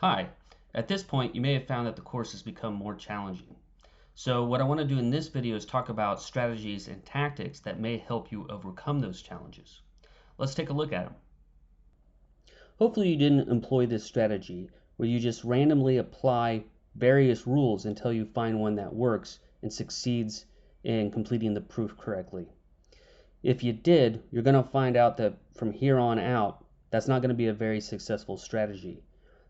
Hi, at this point you may have found that the course has become more challenging. So what I want to do in this video is talk about strategies and tactics that may help you overcome those challenges. Let's take a look at them. Hopefully you didn't employ this strategy where you just randomly apply various rules until you find one that works and succeeds in completing the proof correctly. If you did, you're going to find out that from here on out, that's not going to be a very successful strategy.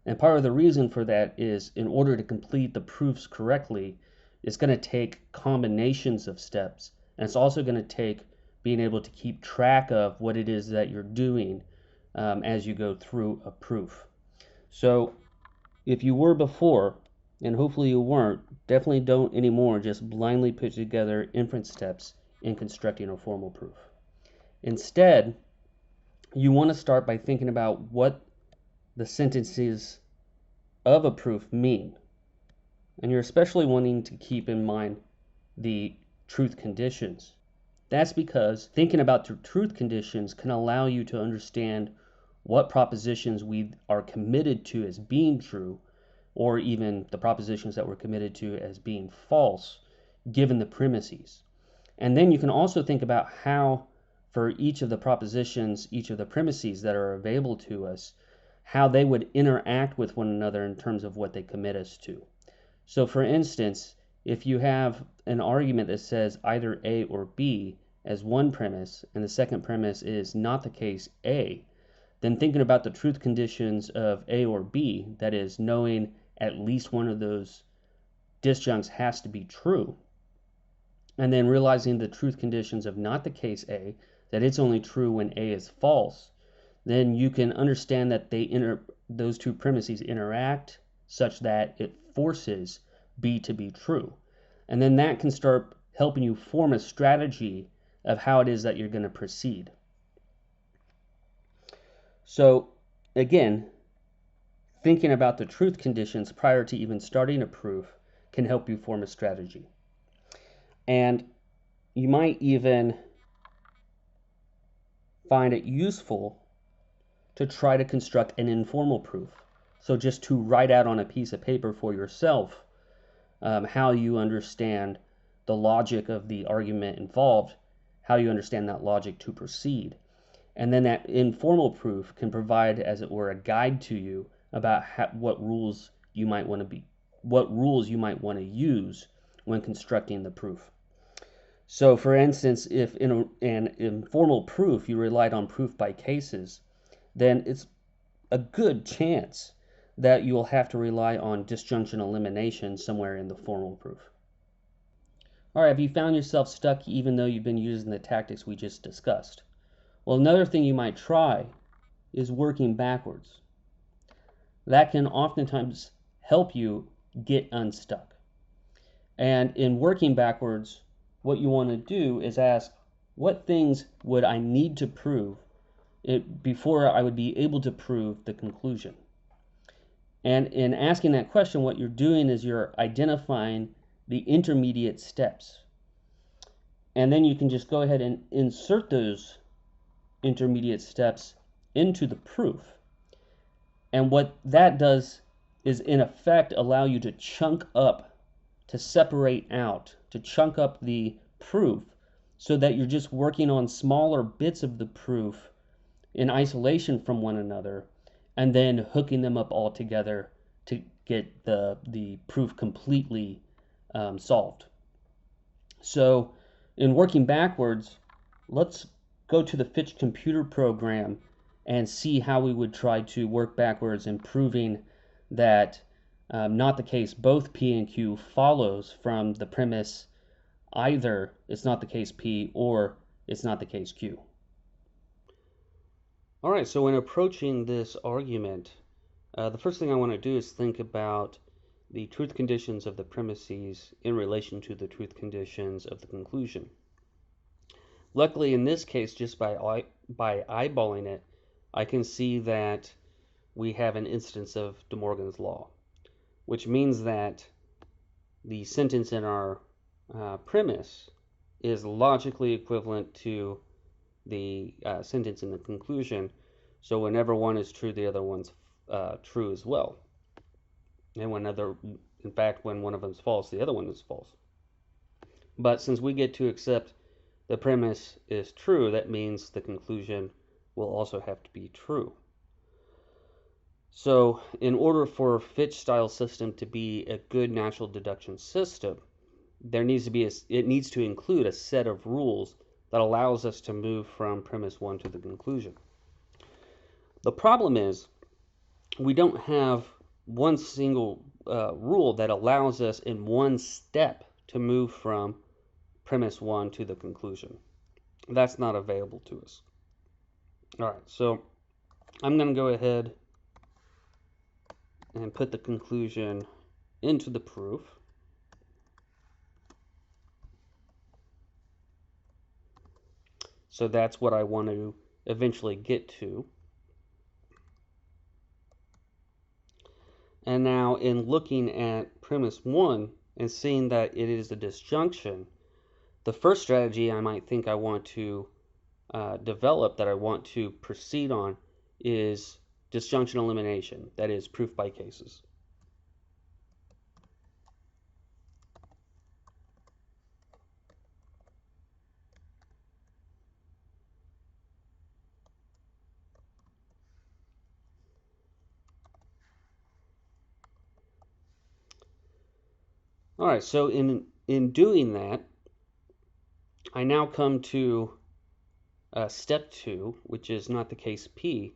And part of the reason for that is in order to complete the proofs correctly, it's going to take combinations of steps. And it's also going to take being able to keep track of what it is that you're doing as you go through a proof. So if you were before, and hopefully you weren't, definitely don't anymore just blindly put together inference steps in constructing a formal proof. Instead, you want to start by thinking about what the sentences of a proof mean. And you're especially wanting to keep in mind the truth conditions. That's because thinking about the truth conditions can allow you to understand what propositions we are committed to as being true, or even the propositions that we're committed to as being false, given the premises. And then you can also think about how, for each of the propositions, each of the premises that are available to us, how they would interact with one another in terms of what they commit us to. So for instance, if you have an argument that says either A or B as one premise, and the second premise is not the case A, then thinking about the truth conditions of A or B, that is, knowing at least one of those disjuncts has to be true, and then realizing the truth conditions of not the case A, that it's only true when A is false, then you can understand that those two premises interact such that it forces B to be true. And then that can start helping you form a strategy of how it is that you're going to proceed. So again, thinking about the truth conditions prior to even starting a proof can help you form a strategy. And you might even find it useful to try to construct an informal proof. So just to write out on a piece of paper for yourself how you understand the logic of the argument involved, how you understand that logic to proceed. And then that informal proof can provide, as it were, a guide to you about what rules you might want to use when constructing the proof. So for instance, if in an informal proof you relied on proof by cases, then it's a good chance that you will have to rely on disjunction elimination somewhere in the formal proof. All right, have you found yourself stuck even though you've been using the tactics we just discussed? Well, another thing you might try is working backwards. That can oftentimes help you get unstuck. And in working backwards, what you want to do is ask, what things would I need to prove before I would be able to prove the conclusion? And in asking that question, what you're doing is you're identifying the intermediate steps. And then you can just go ahead and insert those intermediate steps into the proof. And what that does is, in effect, allow you to chunk up, to separate out, to chunk up the proof so that you're just working on smaller bits of the proof in isolation from one another, and then hooking them up all together to get the proof completely solved. So in working backwards, let's go to the Fitch computer program and see how we would try to work backwards in proving that not the case both P and Q follows from the premise either it's not the case P or it's not the case Q. All right, so when approaching this argument, the first thing I want to do is think about the truth conditions of the premises in relation to the truth conditions of the conclusion. Luckily, in this case, just by eyeballing it, I can see that we have an instance of De Morgan's law, which means that the sentence in our premise is logically equivalent to the sentence in the conclusion. So whenever one is true, the other one's true as well. And in fact, when one of them is false, the other one is false. But since we get to accept the premise is true, that means the conclusion will also have to be true. So in order for a Fitch-style system to be a good natural deduction system, it needs to include a set of rules that allows us to move from premise 1 to the conclusion. The problem is we don't have one single rule that allows us in one step to move from premise 1 to the conclusion. That's not available to us. All right, so I'm going to go ahead and put the conclusion into the proof. So that's what I want to eventually get to. And now in looking at premise 1 and seeing that it is a disjunction, the first strategy I might think I want to develop, that I want to proceed on, is disjunction elimination, that is proof by cases. All right, so in doing that, I now come to step 2, which is not the case P,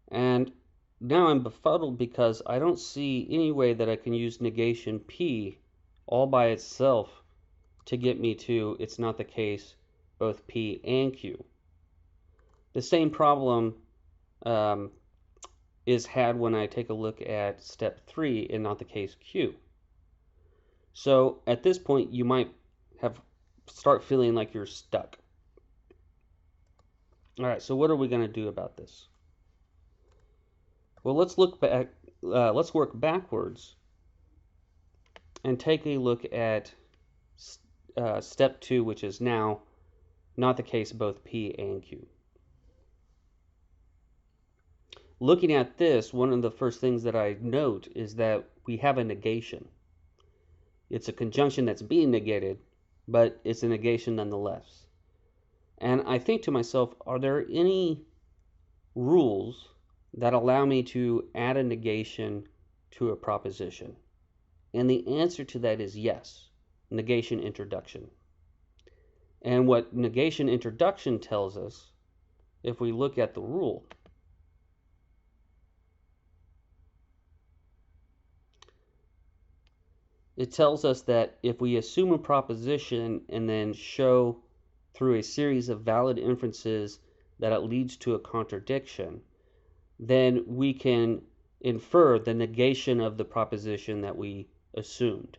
and now I'm befuddled because I don't see any way that I can use negation P all by itself to get me to it's not the case both P and Q. The same problem is had when I take a look at step 3 and not the case Q. So at this point you might start feeling like you're stuck. All right, so what are we going to do about this? Well, let's look back. Let's work backwards and take a look at step 2, which is now not the case both P and Q. Looking at this, one of the first things that I note is that we have a negation. It's a conjunction that's being negated, but it's a negation nonetheless. And I think to myself, are there any rules that allow me to add a negation to a proposition? And the answer to that is yes, negation introduction. And what negation introduction tells us, if we look at the rule, it tells us that if we assume a proposition and then show through a series of valid inferences that it leads to a contradiction, then we can infer the negation of the proposition that we assumed.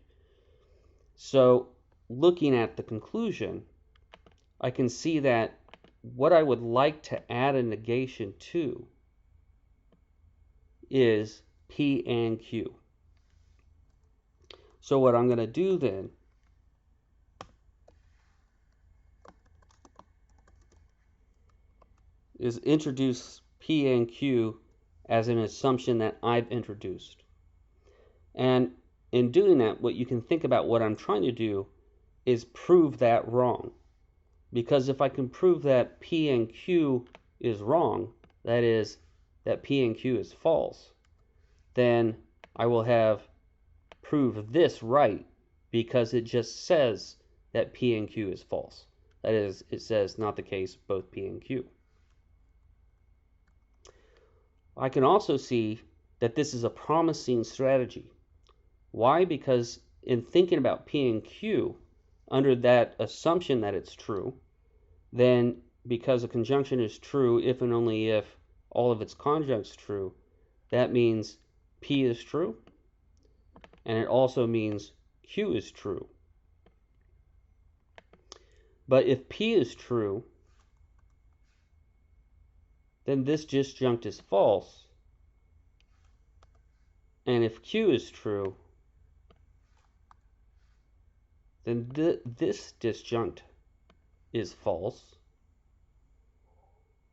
So looking at the conclusion, I can see that what I would like to add a negation to is P and Q. So what I'm going to do then is introduce P and Q as an assumption that I've introduced. And in doing that, what you can think about what I'm trying to do is prove that wrong. Because if I can prove that P and Q is wrong, that is, that P and Q is false, then I will have proved this right because it just says that P and Q is false. That is, it says not the case both P and Q. I can also see that this is a promising strategy. Why? Because in thinking about P and Q, under that assumption that it's true, then because a conjunction is true if and only if all of its conjuncts true, that means P is true, and it also means Q is true. But if P is true, then this disjunct is false. And if Q is true, then this disjunct is false.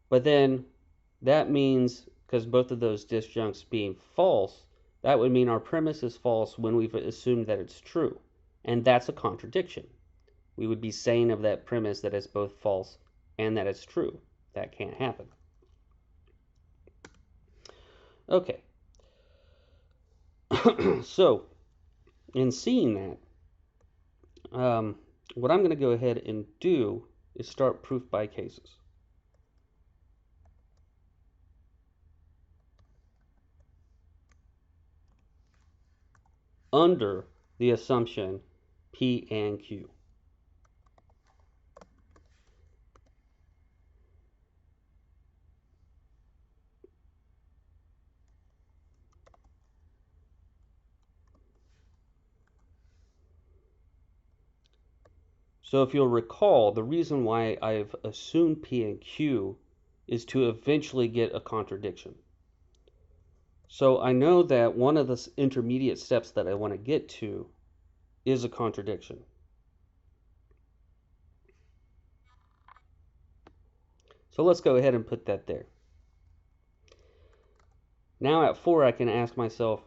But then that means, because both of those disjuncts being false, That would mean our premise is false when we've assumed that it's true. And that's a contradiction. We would be saying of that premise that it's both false and that it's true. That can't happen. Okay. So, in seeing that, what I'm going to go ahead and do is start proof by cases. Under the assumption P and Q. So if you'll recall, the reason why I've assumed P and Q is to eventually get a contradiction. So I know that one of the intermediate steps that I want to get to is a contradiction. So let's go ahead and put that there. Now at 4, I can ask myself,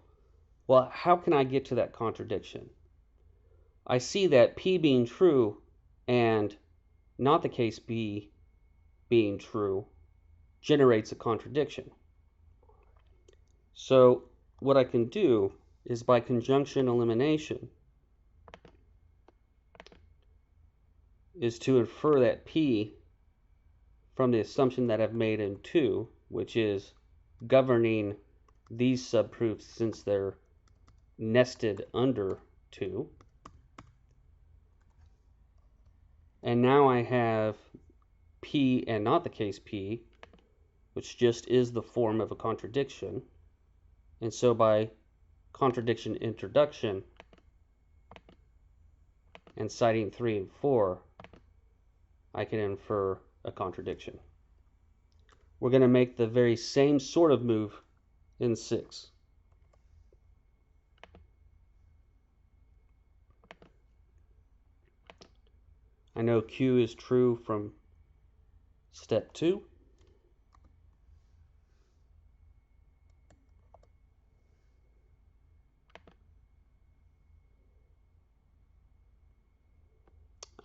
well, how can I get to that contradiction? I see that P being true and not the case B being true generates a contradiction. So what I can do is by conjunction elimination is to infer that P from the assumption that I've made in 2, which is governing these subproofs since they're nested under 2. And now I have P and not the case P, which just is the form of a contradiction. And so by contradiction introduction and citing 3 and 4, I can infer a contradiction. We're going to make the very same sort of move in 6. I know Q is true from step 2.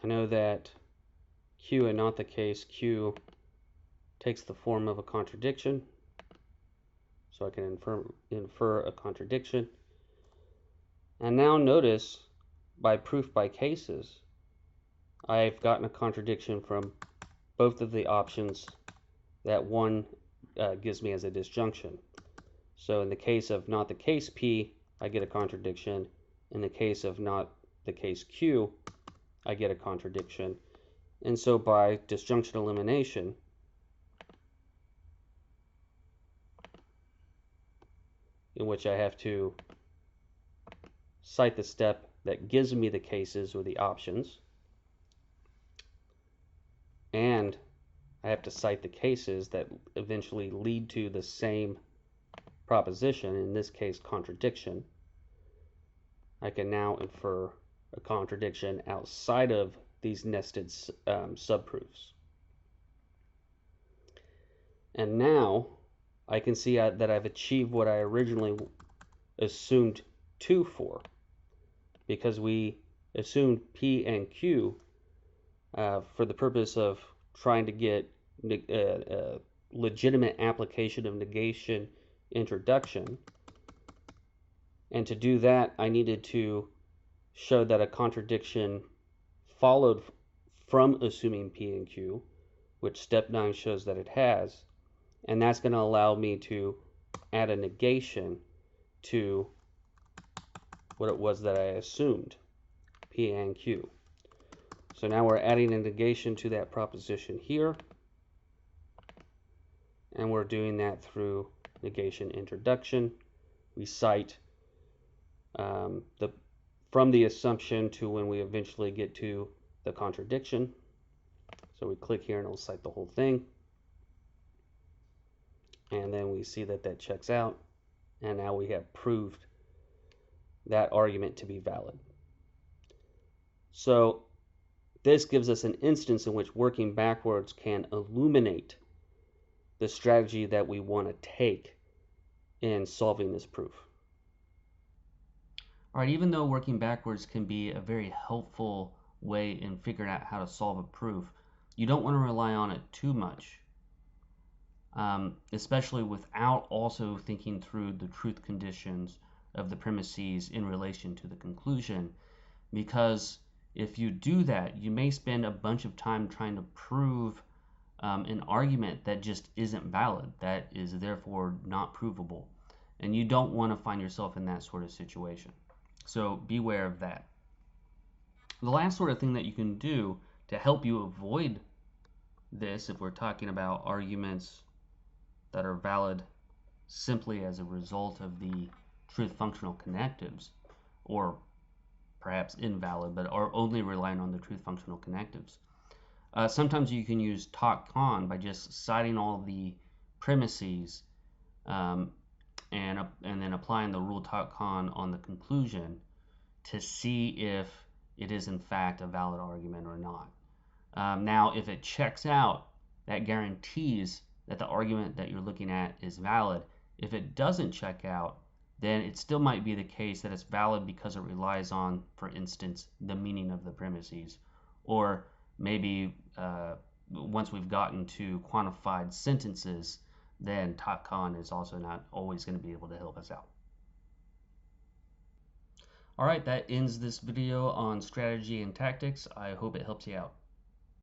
I know that Q and not the case Q takes the form of a contradiction, so I can infer a contradiction. And now notice, by proof by cases, I've gotten a contradiction from both of the options that one gives me as a disjunction. So in the case of not the case P, I get a contradiction. In the case of not the case Q, I get a contradiction. And so by disjunction elimination, in which I have to cite the step that gives me the cases or the options, and I have to cite the cases that eventually lead to the same proposition, in this case contradiction, I can now infer a contradiction outside of these nested subproofs. And now I can see that I've achieved what I originally assumed 2 for, because we assumed P and Q for the purpose of trying to get a legitimate application of negation introduction. And to do that, I needed to show that a contradiction followed from assuming P and Q, which step 9 shows that it has. And that's going to allow me to add a negation to what it was that I assumed, P and Q. So now we're adding a negation to that proposition here. And we're doing that through negation introduction. We cite from the assumption to when we eventually get to the contradiction. So we click here and it'll cite the whole thing. And then we see that that checks out. And now we have proved that argument to be valid. So this gives us an instance in which working backwards can illuminate the strategy that we want to take in solving this proof. All right, even though working backwards can be a very helpful way in figuring out how to solve a proof, you don't want to rely on it too much, especially without also thinking through the truth conditions of the premises in relation to the conclusion, because if you do that, you may spend a bunch of time trying to prove an argument that just isn't valid, that is therefore not provable. And you don't want to find yourself in that sort of situation. So beware of that. The last sort of thing that you can do to help you avoid this, if we're talking about arguments that are valid simply as a result of the truth functional connectives, or perhaps invalid, but are only relying on the truth functional connectives. Sometimes you can use talk-con by just citing all the premises and then applying the rule talk-con on the conclusion to see if it is in fact a valid argument or not. Now, if it checks out, that guarantees that the argument that you're looking at is valid. If it doesn't check out, then it still might be the case that it's valid because it relies on, for instance, the meaning of the premises. Or maybe once we've gotten to quantified sentences, then talk-con is also not always going to be able to help us out. All right, that ends this video on strategy and tactics. I hope it helps you out.